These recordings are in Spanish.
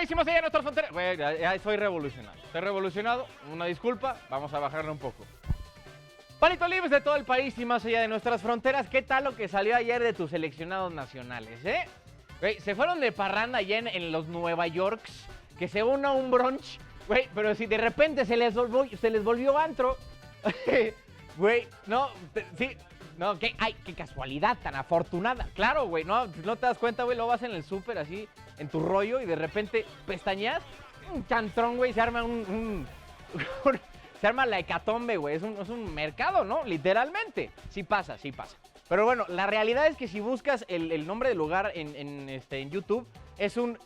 país y más allá de nuestras fronteras. Güey, ya soy revolucionado. Estoy revolucionado. Una disculpa. Vamos a bajarle un poco. Palito Libres de todo el país y más allá de nuestras fronteras. ¿Qué tal lo que salió ayer de tus seleccionados nacionales, Güey, se fueron de parranda allá en los Nueva Yorks. Que se una un brunch. Güey, pero si de repente se les volvió antro. Güey, no, sí. No, qué casualidad tan afortunada. Claro, güey, no te das cuenta, güey, lo vas en el súper así, en tu rollo, y de repente pestañeas, un chantrón, güey, se arma se arma la hecatombe, güey. Es un mercado, ¿no? Literalmente. Sí pasa. Pero bueno, la realidad es que si buscas el nombre del lugar en YouTube, es un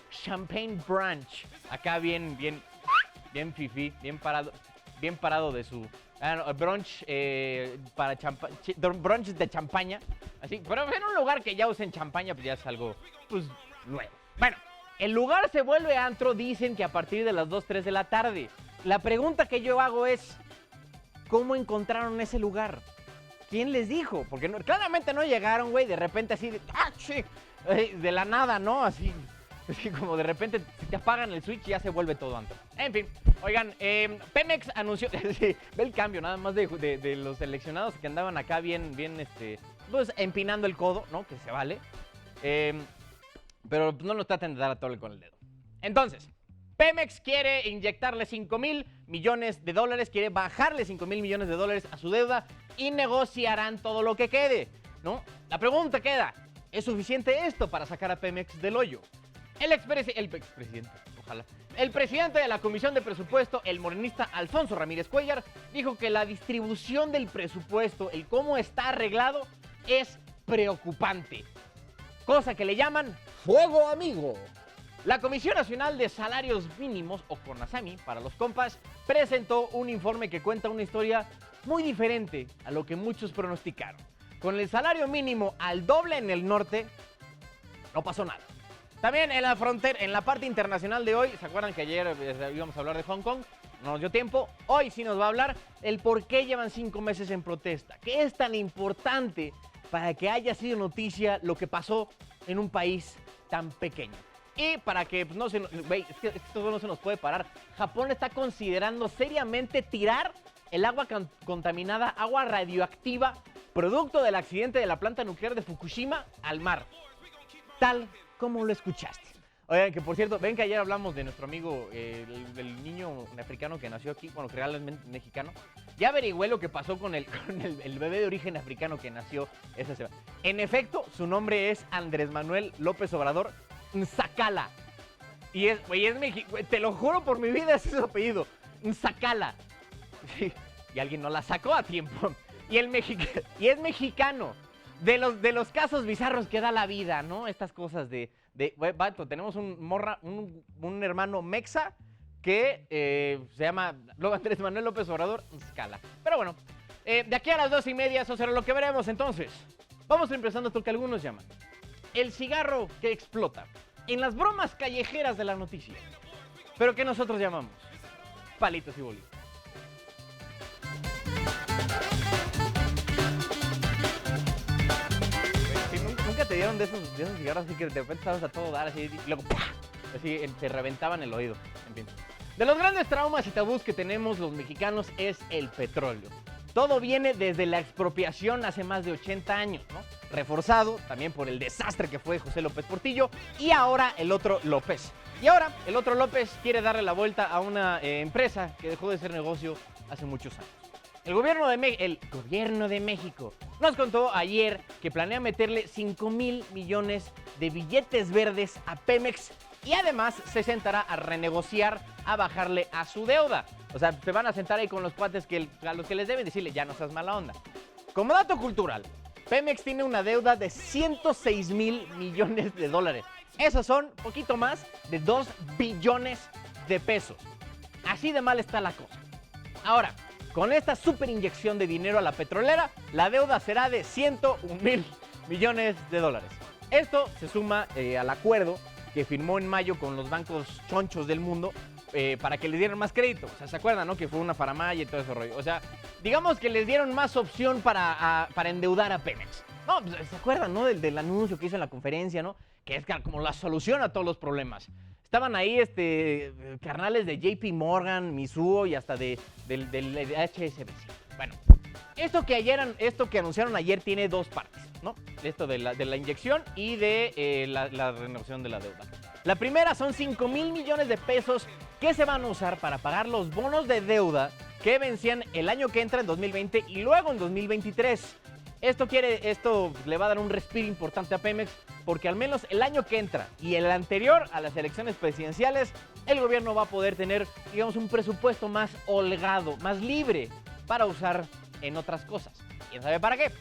Champagne Brunch. Acá bien fifí, bien parado de su... brunch brunch de champaña, así, pero en un lugar que ya usen champaña, pues ya es algo, pues, nuevo. Bueno, el lugar se vuelve antro, dicen que a partir de las 2, 3 de la tarde. La pregunta que yo hago es, ¿cómo encontraron ese lugar? ¿Quién les dijo? Porque claramente no llegaron, güey, de repente así, de la nada, ¿no? Así como de repente si te apagan el switch ya se vuelve todo antro. En fin, oigan, Pemex anunció, sí, ve el cambio nada más de los seleccionados que andaban acá bien, pues empinando el codo, ¿no? Que se vale. Pero no nos traten de dar a tole con el dedo. Entonces, Pemex quiere inyectarle $5,000 millones, quiere bajarle $5,000 millones a su deuda y negociarán todo lo que quede, ¿no? La pregunta queda, ¿es suficiente esto para sacar a Pemex del hoyo? El expresidente, ojalá. El presidente de la Comisión de Presupuesto, el morenista Alfonso Ramírez Cuéllar, dijo que la distribución del presupuesto, el cómo está arreglado, es preocupante. Cosa que le llaman fuego amigo. La Comisión Nacional de Salarios Mínimos, o CONASAMI, para los compas, presentó un informe que cuenta una historia muy diferente a lo que muchos pronosticaron. Con el salario mínimo al doble en el norte, no pasó nada. También en la frontera, en la parte internacional de hoy, ¿se acuerdan que ayer íbamos a hablar de Hong Kong? No nos dio tiempo. Hoy sí nos va a hablar el por qué llevan 5 meses en protesta. ¿Qué es tan importante para que haya sido noticia lo que pasó en un país tan pequeño? Y para que pues, no se... Güey, es que esto no se nos puede parar. Japón está considerando seriamente tirar el agua contaminada, agua radioactiva, producto del accidente de la planta nuclear de Fukushima, al mar. Tal como lo escuchaste. Oigan, que por cierto, ven que ayer hablamos de nuestro amigo, el niño africano que nació aquí, bueno, que realmente mexicano. Ya averigüé lo que pasó con el bebé de origen africano que nació esa semana. En efecto, su nombre es Andrés Manuel López Obrador Nzacala. Y es mexicano, te lo juro por mi vida, ese es su apellido, Nzacala. Sí, y alguien no la sacó a tiempo. Y es mexicano. De los casos bizarros que da la vida, ¿no? Estas cosas vato, tenemos un hermano mexa que se llama Andrés Manuel López Obrador Nzacala. Pero bueno, de aquí a las 2:30 eso será lo que veremos. Entonces, vamos empezando esto que algunos llaman el cigarro que explota en las bromas callejeras de la noticia, pero que nosotros llamamos palitos y bolitas. ¿Nunca te dieron de esos cigarros así que de repente estabas a todo dar así y luego ¡pah! Así te reventaban el oído? En fin. De los grandes traumas y tabús que tenemos los mexicanos es el petróleo. Todo viene desde la expropiación hace más de 80 años, ¿no? Reforzado también por el desastre que fue José López Portillo y ahora el otro López. Y ahora el otro López quiere darle la vuelta a una empresa que dejó de ser negocio hace muchos años. El gobierno de México nos contó ayer que planea meterle $5,000 millones de billetes verdes a Pemex y además se sentará a renegociar, a bajarle a su deuda. O sea, se van a sentar ahí con los cuates a los que les deben decirle, ya no seas mala onda. Como dato cultural, Pemex tiene una deuda de $106,000 millones de dólares. Esos son poquito más de 2 billones de pesos. Así de mal está la cosa. Ahora, con esta super inyección de dinero a la petrolera, la deuda será de $101,000 millones de dólares. Esto se suma al acuerdo que firmó en mayo con los bancos chonchos del mundo para que les dieran más crédito. O sea, ¿se acuerdan, no? Que fue una faramaya y todo ese rollo. O sea, digamos que les dieron más opción para endeudar a Pemex. No, pues, ¿se acuerdan, no? Del anuncio que hizo en la conferencia, ¿no? Que es como la solución a todos los problemas. Estaban ahí carnales de JP Morgan, Mizuho y hasta del HSBC. Bueno, esto que anunciaron ayer tiene dos partes, ¿no? Esto de la inyección y de la renegociación de la deuda. La primera son 5,000 millones de pesos que se van a usar para pagar los bonos de deuda que vencían el año que entra en 2020 y luego en 2023. Esto le va a dar un respiro importante a Pemex porque al menos el año que entra y el anterior a las elecciones presidenciales, el gobierno va a poder tener, digamos, un presupuesto más holgado, más libre para usar en otras cosas. ¿Quién sabe para qué?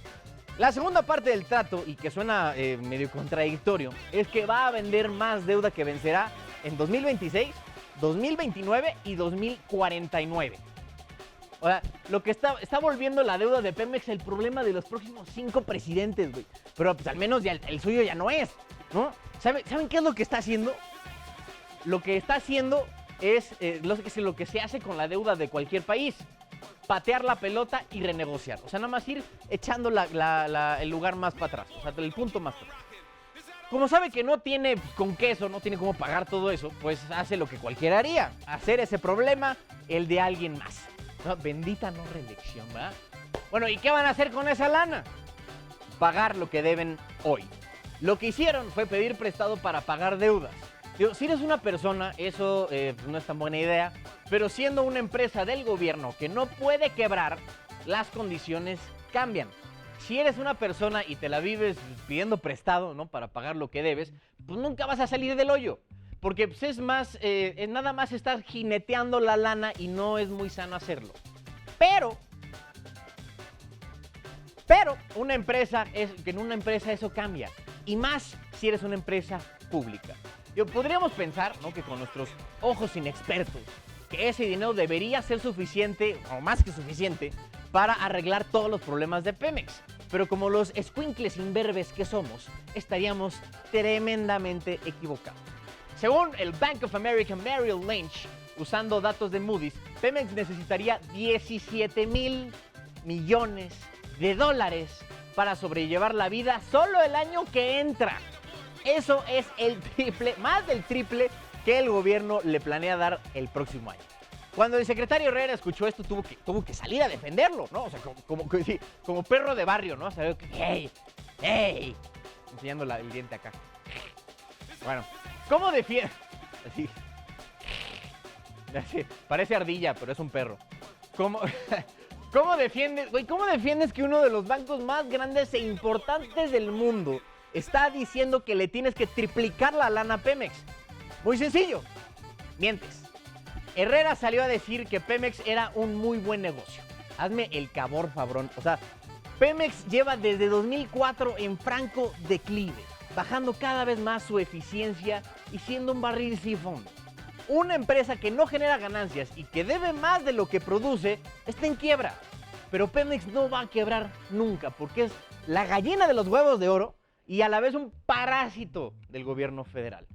La segunda parte del trato, y que suena medio contradictorio, es que va a vender más deuda que vencerá en 2026, 2029 y 2049. O sea, lo que está volviendo la deuda de Pemex el problema de los próximos 5 presidentes, güey. Pero pues al menos ya el suyo ya no es, ¿no? ¿Saben qué es lo que está haciendo? Lo que está haciendo es lo que se hace con la deuda de cualquier país. Patear la pelota y renegociar. O sea, nada más ir echando el lugar más para atrás. O sea, el punto más para atrás. Como sabe que no tiene con queso, no tiene cómo pagar todo eso, pues hace lo que cualquiera haría. Hacer ese problema el de alguien más. No, bendita no reelección, ¿verdad? Bueno, ¿y qué van a hacer con esa lana? Pagar lo que deben hoy. Lo que hicieron fue pedir prestado para pagar deudas. Digo, si eres una persona, eso no es tan buena idea, pero siendo una empresa del gobierno que no puede quebrar, las condiciones cambian. Si eres una persona y te la vives pidiendo prestado, ¿no? Para pagar lo que debes, pues nunca vas a salir del hoyo. Porque pues, es nada más estar jineteando la lana y no es muy sano hacerlo. Pero en una empresa eso cambia. Y más si eres una empresa pública. Podríamos pensar, ¿no? Que con nuestros ojos inexpertos, que ese dinero debería ser suficiente, o más que suficiente, para arreglar todos los problemas de Pemex. Pero como los escuincles imberbes que somos, estaríamos tremendamente equivocados. Según el Bank of America Merrill Lynch, usando datos de Moody's, Pemex necesitaría 17,000 millones de dólares para sobrellevar la vida solo el año que entra. Eso es el triple, más del triple que el gobierno le planea dar el próximo año. Cuando el secretario Herrera escuchó esto, tuvo que salir a defenderlo, ¿no? O sea, como perro de barrio, ¿no? O sea, ¡hey! Enseñando el diente acá. Bueno, ¿cómo defiende? Así, parece ardilla, pero es un perro. ¿Cómo defiendes que uno de los bancos más grandes e importantes del mundo está diciendo que le tienes que triplicar la lana a Pemex? Muy sencillo, mientes. Herrera salió a decir que Pemex era un muy buen negocio. Hazme el favor, fabrón. O sea, Pemex lleva desde 2004 en franco declive, bajando cada vez más su eficiencia y siendo un barril sin fondo. Una empresa que no genera ganancias y que debe más de lo que produce está en quiebra. Pero Pemex no va a quebrar nunca porque es la gallina de los huevos de oro y a la vez un parásito del gobierno federal.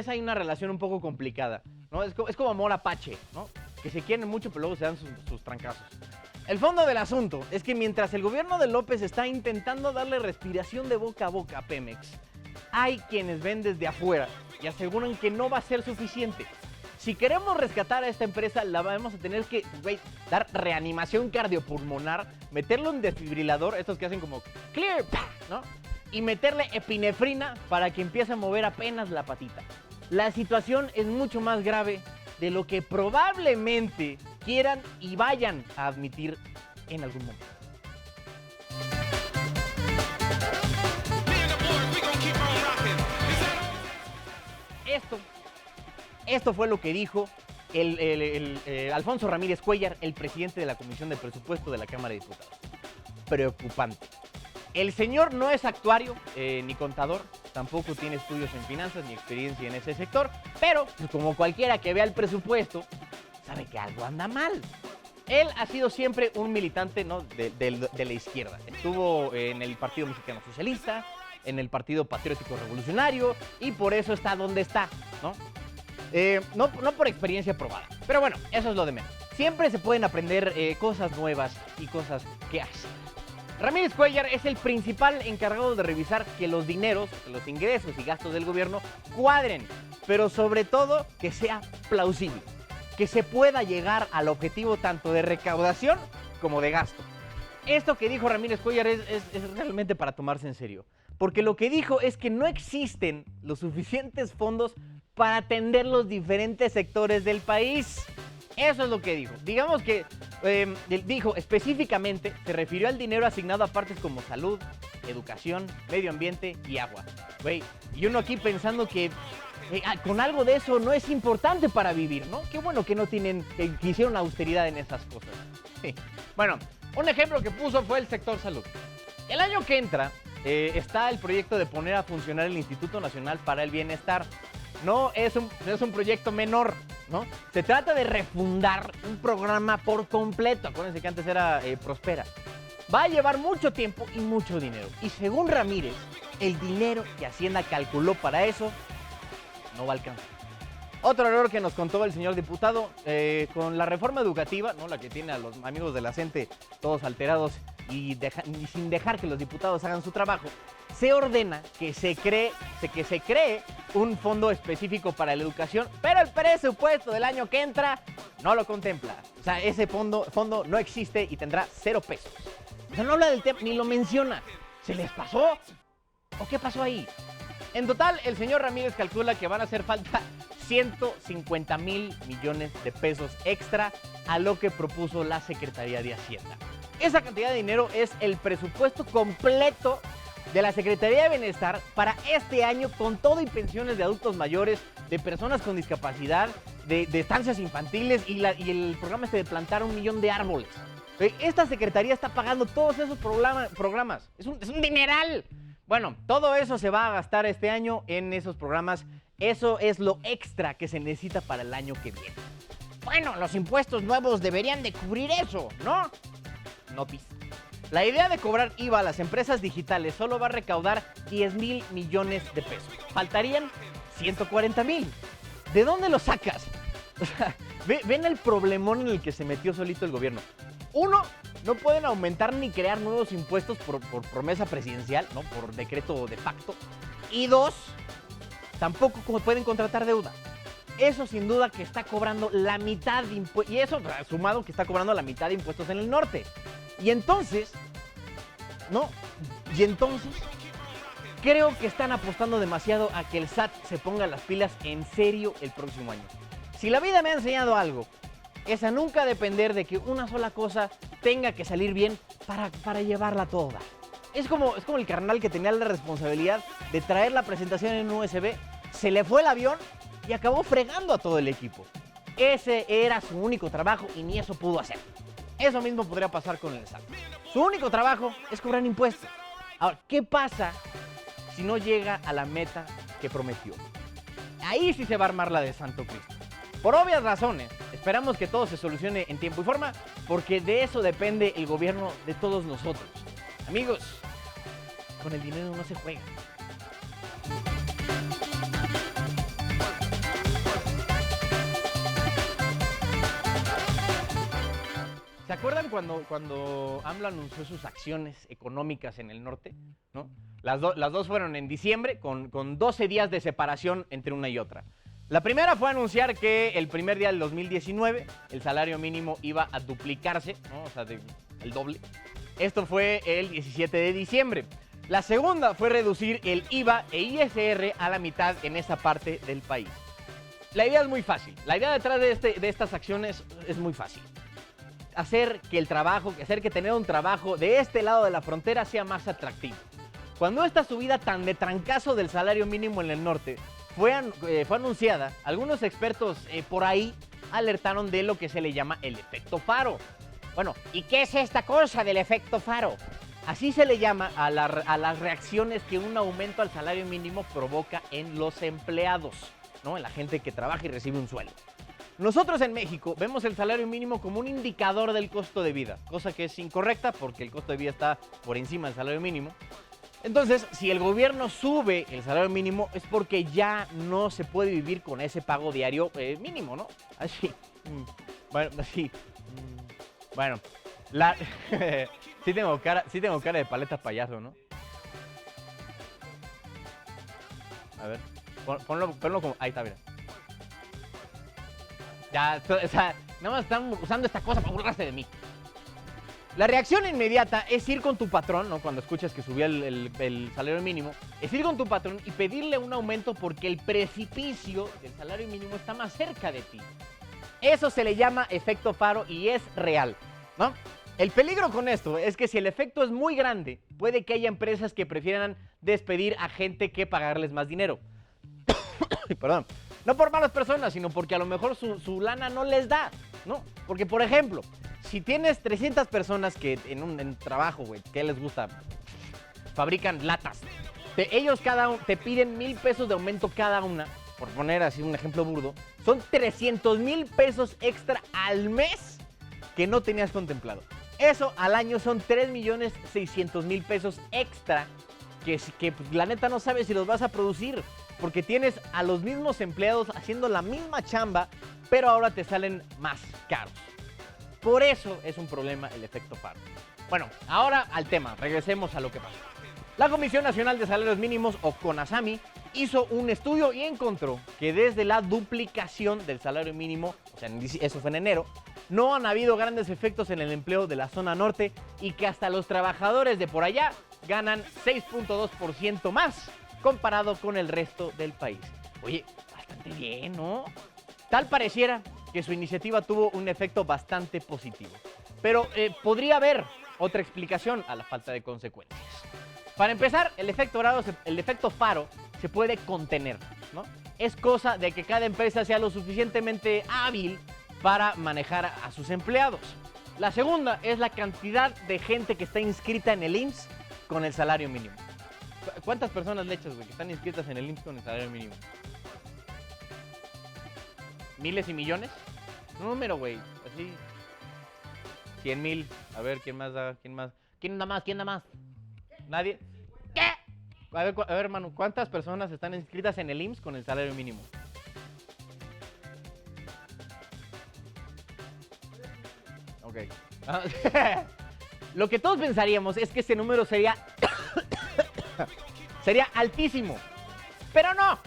Hay una relación un poco complicada, ¿no? Es como amor apache, ¿no? Que se quieren mucho pero luego se dan sus trancazos. El fondo del asunto es que mientras el gobierno de López está intentando darle respiración de boca a boca a Pemex, hay quienes ven desde afuera y aseguran que no va a ser suficiente. Si queremos rescatar a esta empresa, la vamos a tener que dar reanimación cardiopulmonar, meterlo en desfibrilador, estos que hacen como clear, ¿no? Y meterle epinefrina para que empiece a mover apenas la patita. La situación es mucho más grave de lo que probablemente quieran y vayan a admitir en algún momento. Esto fue lo que dijo Alfonso Ramírez Cuéllar, el presidente de la Comisión de Presupuesto de la Cámara de Diputados. Preocupante. El señor no es actuario ni contador, tampoco tiene estudios en finanzas ni experiencia en ese sector, pero pues, como cualquiera que vea el presupuesto, sabe que algo anda mal. Él ha sido siempre un militante, ¿no? de la izquierda. Estuvo en el Partido Mexicano Socialista, en el Partido Patriótico Revolucionario y por eso está donde está, ¿no? No por experiencia probada, pero bueno, eso es lo de menos. Siempre se pueden aprender cosas nuevas y cosas que hacen. Ramírez Cuéllar es el principal encargado de revisar que los dineros, que los ingresos y gastos del gobierno cuadren, pero sobre todo que sea plausible, que se pueda llegar al objetivo tanto de recaudación como de gasto. Esto que dijo Ramírez Cuéllar es realmente para tomarse en serio, porque lo que dijo es que no existen los suficientes fondos para atender los diferentes sectores del país. Eso es lo que dijo. Digamos que dijo específicamente, se refirió al dinero asignado a partes como salud, educación, medio ambiente y agua. Güey, y uno aquí pensando que con algo de eso no es importante para vivir, ¿no? Qué bueno que no tienen, que hicieron austeridad en esas cosas. Sí. Bueno, un ejemplo que puso fue el sector salud. El año que entra está el proyecto de poner a funcionar el Instituto Nacional para el Bienestar. No es un proyecto menor, ¿no? Se trata de refundar un programa por completo. Acuérdense que antes era Prospera. Va a llevar mucho tiempo y mucho dinero. Y según Ramírez, el dinero que Hacienda calculó para eso no va a alcanzar. Otro error que nos contó el señor diputado, con la reforma educativa, ¿no? La que tiene a los amigos de la CENTE todos alterados y sin dejar que los diputados hagan su trabajo, se ordena que se cree un fondo específico para la educación, pero el presupuesto del año que entra no lo contempla. O sea, ese fondo no existe y tendrá 0 pesos. O sea, no habla del tema, ni lo menciona. ¿Se les pasó? ¿O qué pasó ahí? En total, el señor Ramírez calcula que van a hacer falta 150,000 millones de pesos extra a lo que propuso la Secretaría de Hacienda. Esa cantidad de dinero es el presupuesto completo de la Secretaría de Bienestar para este año, con todo y pensiones de adultos mayores, de personas con discapacidad, de estancias infantiles y el programa de plantar 1 millón de árboles. Esta Secretaría está pagando todos esos programas. Es un dineral. Bueno, todo eso se va a gastar este año en esos programas. Eso es lo extra que se necesita para el año que viene. Bueno, los impuestos nuevos deberían de cubrir eso, ¿no? Notis. La idea de cobrar IVA a las empresas digitales solo va a recaudar 10,000 millones de pesos. Faltarían 140,000. ¿De dónde lo sacas? O sea, ven el problemón en el que se metió solito el gobierno. Uno, no pueden aumentar ni crear nuevos impuestos por promesa presidencial, ¿no? Por decreto de facto. Y dos, tampoco pueden contratar deuda. Eso sin duda que está cobrando la mitad de impuestos. Y eso sumado que está cobrando la mitad de impuestos en el norte. Y entonces, creo que están apostando demasiado a que el SAT se ponga las pilas en serio el próximo año. Si la vida me ha enseñado algo, es a nunca depender de que una sola cosa tenga que salir bien para llevarla toda. Es como el carnal que tenía la responsabilidad de traer la presentación en un USB, se le fue el avión y acabó fregando a todo el equipo. Ese era su único trabajo y ni eso pudo hacer. Eso mismo podría pasar con el SAT. Su único trabajo es cobrar impuestos. Ahora, ¿qué pasa si no llega a la meta que prometió? Ahí sí se va a armar la de Santo Cristo. Por obvias razones, esperamos que todo se solucione en tiempo y forma, porque de eso depende el gobierno de todos nosotros. Amigos, con el dinero no se juega. ¿Se acuerdan cuando AMLO anunció sus acciones económicas en el norte? ¿No? Las dos fueron en diciembre, con 12 días de separación entre una y otra. La primera fue anunciar que el primer día del 2019 el salario mínimo iba a duplicarse, ¿no? O sea, el doble. Esto fue el 17 de diciembre. La segunda fue reducir el IVA e ISR a la mitad en esa parte del país. La idea es muy fácil. La idea detrás de estas acciones es muy fácil. Hacer que tener un trabajo de este lado de la frontera sea más atractivo. Cuando esta subida tan de trancazo del salario mínimo en el norte fue anunciada, algunos expertos por ahí alertaron de lo que se le llama el efecto faro. Bueno, ¿y qué es esta cosa del efecto faro? Así se le llama a las reacciones que un aumento al salario mínimo provoca en los empleados, ¿no? En la gente que trabaja y recibe un sueldo. Nosotros en México vemos el salario mínimo como un indicador del costo de vida, cosa que es incorrecta porque el costo de vida está por encima del salario mínimo. Entonces, si el gobierno sube el salario mínimo es porque ya no se puede vivir con ese pago diario mínimo, ¿no? Así. Bueno, así. Bueno, La... sí tengo cara de paleta payaso, ¿no? A ver, ponlo como... Ahí está, mira. Ya, o sea, nada más están usando esta cosa para burlarse de mí. La reacción inmediata es ir con tu patrón, ¿no? Cuando escuchas que subió el salario mínimo, es ir con tu patrón y pedirle un aumento porque el precipicio del salario mínimo está más cerca de ti. Eso se le llama efecto faro y es real, ¿no? El peligro con esto es que si el efecto es muy grande, puede que haya empresas que prefieran despedir a gente que pagarles más dinero. Perdón. No por malas personas, sino porque a lo mejor su lana no les da, ¿no? Porque, por ejemplo, si tienes 300 personas que en trabajo, güey, ¿qué les gusta? Fabrican latas. Ellos te piden 1,000 pesos de aumento cada una, por poner así un ejemplo burdo. Son 300,000 pesos extra al mes que no tenías contemplado. Eso al año son 3,600,000 pesos extra que pues, la neta no sabes si los vas a producir. Porque tienes a los mismos empleados haciendo la misma chamba, pero ahora te salen más caros. Por eso es un problema el efecto faro. Bueno, ahora al tema, regresemos a lo que pasó. La Comisión Nacional de Salarios Mínimos, o CONASAMI, hizo un estudio y encontró que desde la duplicación del salario mínimo, o sea, eso fue en enero, no han habido grandes efectos en el empleo de la zona norte y que hasta los trabajadores de por allá ganan 6.2% más comparado con el resto del país. Oye, bastante bien, ¿no? Tal pareciera que su iniciativa tuvo un efecto bastante positivo. Pero podría haber otra explicación a la falta de consecuencias. Para empezar, el efecto faro se puede contener, ¿no? Es cosa de que cada empresa sea lo suficientemente hábil para manejar a sus empleados. La segunda es la cantidad de gente que está inscrita en el IMSS con el salario mínimo. ¿Cuántas personas le echas, güey, que están inscritas en el IMSS con el salario mínimo? ¿Miles y millones? Número, güey, así. 100,000. A ver, ¿quién más da? ¿Quién más? ¿Quién da más? ¿Quién da más? ¿Nadie? ¿Qué? A ver, hermano, ¿cuántas personas están inscritas en el IMSS con el salario mínimo? Ok. Lo que todos pensaríamos es que ese número sería altísimo, pero no.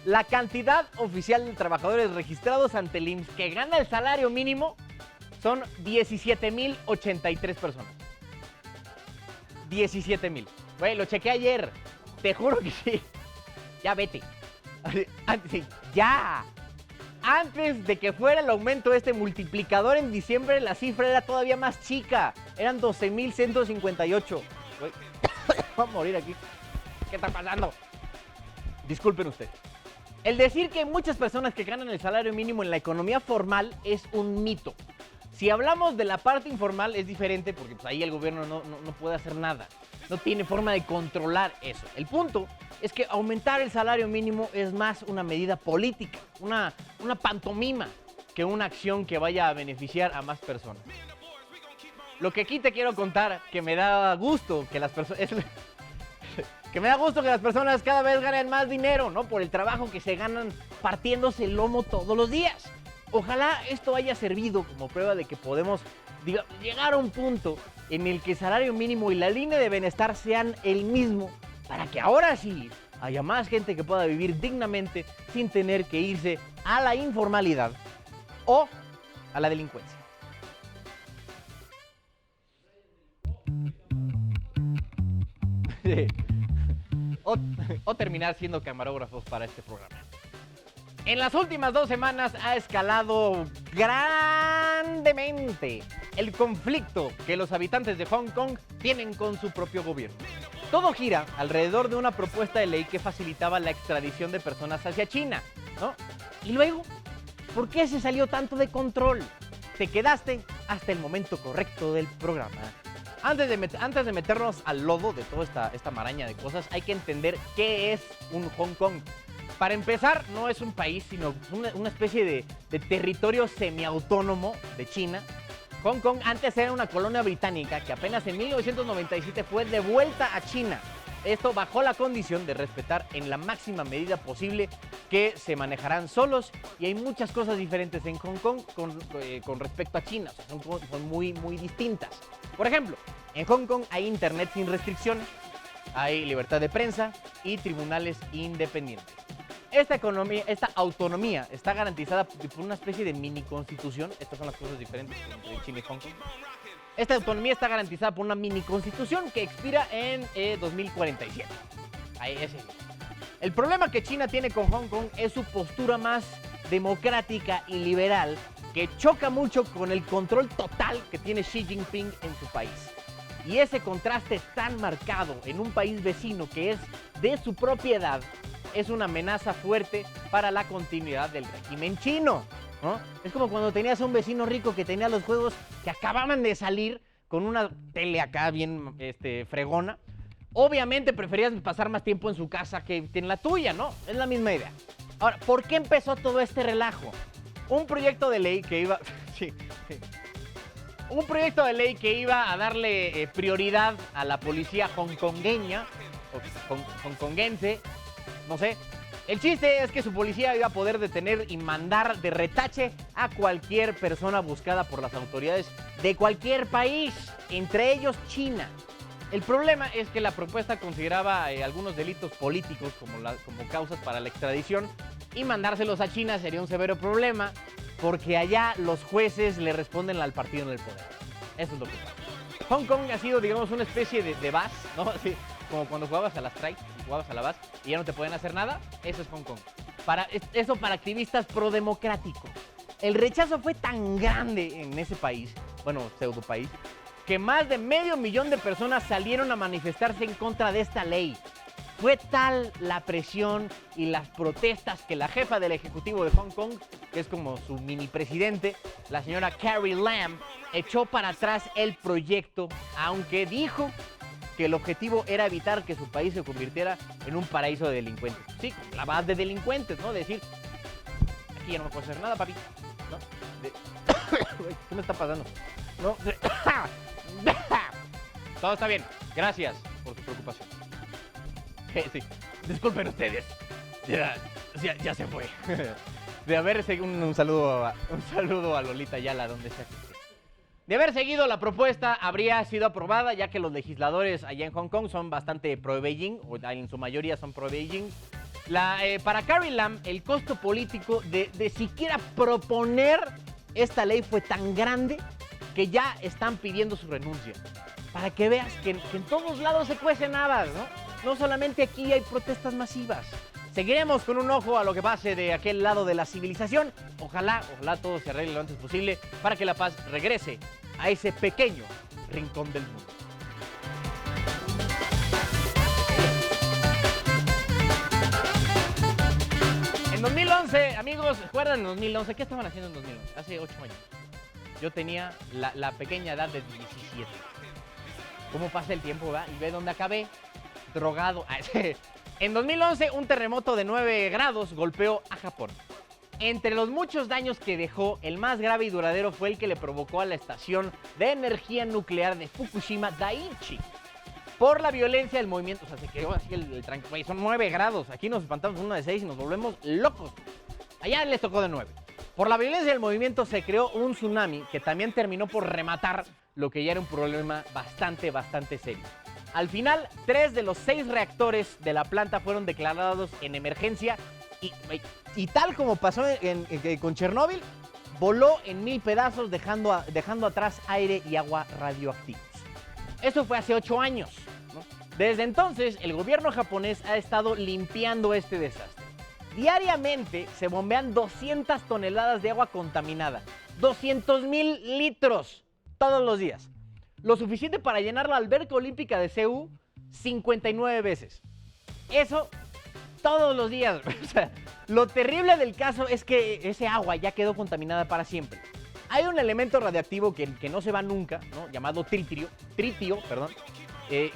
La cantidad oficial de trabajadores registrados ante el IMSS que gana el salario mínimo son 17,083 personas. 17,000. Güey, lo chequé ayer. Te juro que sí. Ya vete. Ya. Antes de que fuera el aumento de este multiplicador en diciembre, la cifra era todavía más chica. Eran 12,158. Güey, voy a morir aquí. ¿Qué está pasando? Disculpen ustedes. El decir que hay muchas personas que ganan el salario mínimo en la economía formal es un mito. Si hablamos de la parte informal es diferente porque pues, ahí el gobierno no puede hacer nada. No tiene forma de controlar eso. El punto es que aumentar el salario mínimo es más una medida política, una pantomima, que una acción que vaya a beneficiar a más personas. Lo que aquí te quiero contar, que me da gusto que las personas... que me da gusto que las personas cada vez ganen más dinero, ¿no? Por el trabajo que se ganan partiéndose el lomo todos los días. Ojalá esto haya servido como prueba de que podemos llegar a un punto en el que el salario mínimo y la línea de bienestar sean el mismo, para que ahora sí haya más gente que pueda vivir dignamente sin tener que irse a la informalidad o a la delincuencia. O terminar siendo camarógrafos para este programa. En las últimas 2 semanas ha escalado grandemente el conflicto que los habitantes de Hong Kong tienen con su propio gobierno. Todo gira alrededor de una propuesta de ley que facilitaba la extradición de personas hacia China, ¿no? Y luego, ¿por qué se salió tanto de control? Te quedaste hasta el momento correcto del programa. Antes de meternos al lodo de toda esta maraña de cosas, hay que entender qué es un Hong Kong. Para empezar, no es un país, sino una especie de territorio semiautónomo de China. Hong Kong antes era una colonia británica que apenas en 1997 fue devuelta a China. Esto bajo la condición de respetar en la máxima medida posible que se manejarán solos, y hay muchas cosas diferentes en Hong Kong con respecto a China, o sea, son muy distintas. Por ejemplo, en Hong Kong hay internet sin restricciones, hay libertad de prensa y tribunales independientes. Esta autonomía está garantizada por una especie de mini constitución. Estas son las cosas diferentes entre China y Hong Kong. Esta autonomía está garantizada por una mini constitución que expira en 2047. Ahí ese. El problema que China tiene con Hong Kong es su postura más democrática y liberal, que choca mucho con el control total que tiene Xi Jinping en su país. Y ese contraste tan marcado en un país vecino que es de su propiedad es una amenaza fuerte para la continuidad del régimen chino, ¿no? Es como cuando tenías a un vecino rico que tenía los juegos que acababan de salir con una tele acá bien fregona. Obviamente preferías pasar más tiempo en su casa que en la tuya, ¿no? Es la misma idea. Ahora, ¿por qué empezó todo este relajo? Un proyecto de ley que iba... sí. Un proyecto de ley que iba a darle prioridad a la policía hongkongueña, o hongkonguense, no sé. El chiste es que su policía iba a poder detener y mandar de retache a cualquier persona buscada por las autoridades de cualquier país, entre ellos China. El problema es que la propuesta consideraba algunos delitos políticos como causas para la extradición, y mandárselos a China sería un severo problema, porque allá los jueces le responden al partido en el poder. Eso es lo que pasa. Hong Kong ha sido, digamos, una especie de bus, ¿no? Así, como cuando jugabas a la strike, jugabas a la bus y ya no te podían hacer nada. Eso es Hong Kong. Eso para activistas prodemocráticos. El rechazo fue tan grande en ese país, bueno, pseudo país, que más de 500,000 de personas salieron a manifestarse en contra de esta ley. Fue tal la presión y las protestas que la jefa del Ejecutivo de Hong Kong, que es como su mini presidente, la señora Carrie Lam, echó para atrás el proyecto, aunque dijo que el objetivo era evitar que su país se convirtiera en un paraíso de delincuentes. Sí, la base de delincuentes, ¿no? Decir, aquí ya no me puedo hacer nada, papi, ¿no? ¿Qué me está pasando? No. Todo está bien. Gracias por su preocupación. Sí, disculpen ustedes. Ya se fue. De haber seguido un saludo a Lolita Ayala, donde sea. De haber seguido la propuesta, habría sido aprobada, ya que los legisladores allá en Hong Kong son bastante pro-Beijing, o en su mayoría son pro-Beijing. Para Carrie Lam, el costo político de siquiera proponer esta ley fue tan grande que ya están pidiendo su renuncia. Para que veas que en todos lados se cuecen habas, ¿no? No solamente aquí hay protestas masivas. Seguiremos con un ojo a lo que pase de aquel lado de la civilización. Ojalá todo se arregle lo antes posible para que la paz regrese a ese pequeño rincón del mundo. En 2011, amigos, ¿recuerdan en 2011? ¿Qué estaban haciendo en 2011? Hace 8 años. Yo tenía la pequeña edad de 17. ¿Cómo pasa el tiempo, va? Y ve dónde acabé. Drogado. En 2011, un terremoto de 9 grados golpeó a Japón. Entre los muchos daños que dejó, el más grave y duradero fue el que le provocó a la estación de energía nuclear de Fukushima Daiichi. Por la violencia del movimiento, o sea, se quedó así el tranque. Son 9 grados. Aquí nos espantamos uno de 6 y nos volvemos locos. Allá les tocó de 9. Por la violencia del movimiento se creó un tsunami que también terminó por rematar lo que ya era un problema bastante serio. Al final, 3 de los 6 reactores de la planta fueron declarados en emergencia y tal como pasó con Chernóbil, voló en 1000 pedazos dejando atrás aire y agua radioactivos. Eso fue hace 8 años, ¿no? Desde entonces, el gobierno japonés ha estado limpiando este desastre. Diariamente se bombean 200 toneladas de agua contaminada, 200,000 litros todos los días. Lo suficiente para llenar la alberca olímpica de Seúl 59 veces. Eso todos los días. O sea, lo terrible del caso es que ese agua ya quedó contaminada para siempre. Hay un elemento radioactivo que no se va nunca, ¿no? Llamado tritio,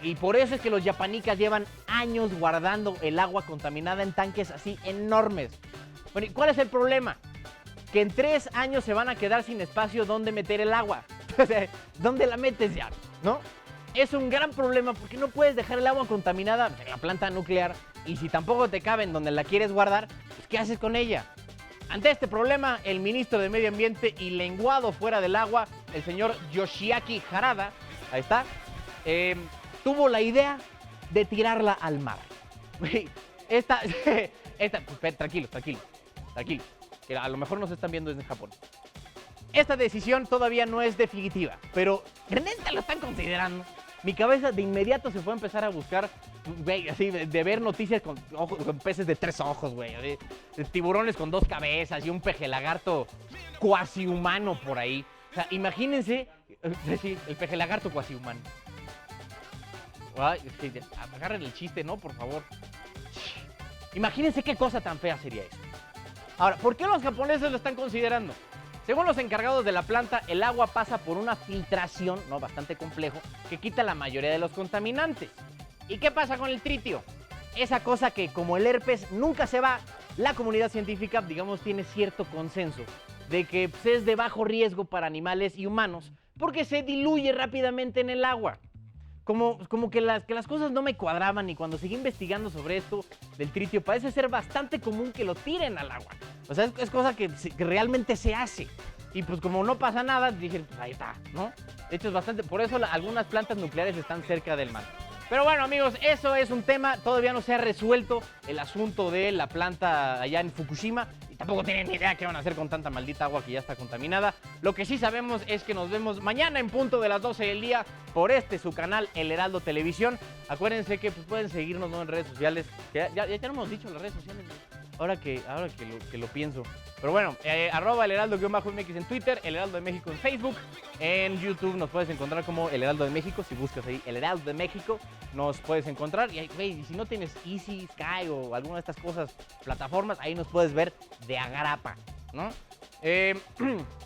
y por eso es que los japanicas llevan años guardando el agua contaminada en tanques así enormes. Bueno, ¿y cuál es el problema? Que en 3 años se van a quedar sin espacio donde meter el agua. ¿Dónde la metes ya? ¿No? es un gran problema porque no puedes dejar el agua contaminada en la planta nuclear y si tampoco te cabe en donde la quieres guardar, pues ¿qué haces con ella? Ante este problema, el ministro de Medio Ambiente y lenguado fuera del agua, el señor Yoshiaki Harada, ahí está, tuvo la idea de tirarla al mar. Tranquilo, que a lo mejor nos están viendo desde Japón. Esta decisión todavía no es definitiva, pero neta lo están considerando. Mi cabeza de inmediato se fue a empezar a buscar, güey, así, de ver noticias con peces de 3 ojos, güey, de tiburones con 2 cabezas y un peje lagarto cuasi humano por ahí. O sea, imagínense, sí, el peje lagarto cuasi humano. Ay, agarren el chiste, ¿no? Por favor. Imagínense qué cosa tan fea sería eso. Ahora, ¿por qué los japoneses lo están considerando? Según los encargados de la planta, el agua pasa por una filtración, ¿no? Bastante complejo, que quita la mayoría de los contaminantes. ¿Y qué pasa con el tritio? Esa cosa que, como el herpes, nunca se va. La comunidad científica, digamos, tiene cierto consenso de que pues, es de bajo riesgo para animales y humanos porque se diluye rápidamente en el agua. Como que las cosas no me cuadraban y cuando seguí investigando sobre esto del tritio, parece ser bastante común que lo tiren al agua. O sea, es cosa que realmente se hace. Y pues como no pasa nada, dije, pues ahí está, ¿no? De hecho es bastante, por eso algunas plantas nucleares están cerca del mar. Pero bueno, amigos, eso es un tema, todavía no se ha resuelto el asunto de la planta allá en Fukushima y tampoco tienen ni idea qué van a hacer con tanta maldita agua que ya está contaminada. Lo que sí sabemos es que nos vemos mañana en punto de las 12 del día por su canal, El Heraldo Televisión. Acuérdense que pues, pueden seguirnos, ¿no?, en redes sociales, que ya no hemos dicho las redes sociales, ¿no? Ahora que lo pienso. Pero bueno, arroba el heraldo-mx en Twitter, El Heraldo de México en Facebook. En YouTube nos puedes encontrar como El Heraldo de México. Si buscas ahí El Heraldo de México, nos puedes encontrar. Y si no tienes Easy, Sky o alguna de estas cosas, plataformas, ahí nos puedes ver de agrapa, ¿no?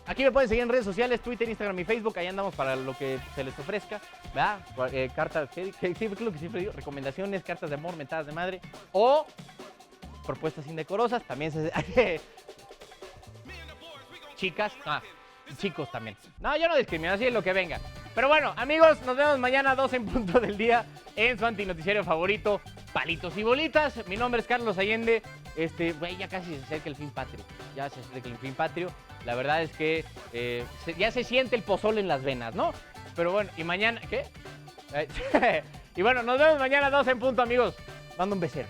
Aquí me pueden seguir en redes sociales, Twitter, Instagram y Facebook. Ahí andamos para lo que se les ofrezca, ¿verdad? Cartas, ¿qué es lo que siempre digo? Recomendaciones, cartas de amor, mentadas de madre o propuestas indecorosas. También chicas, chicos también. No, yo no discrimino, así es lo que venga. Pero bueno, amigos, nos vemos mañana 12 en punto del día en su antinoticiario favorito, Palitos y Bolitas. Mi nombre es Carlos Allende. Ya casi se acerca el fin patrio. Ya se acerca el fin patrio. La verdad es que ya se siente el pozole en las venas, ¿no? Pero bueno, y mañana, ¿qué? Y bueno, nos vemos mañana 12 en punto, amigos. Mando un becerro.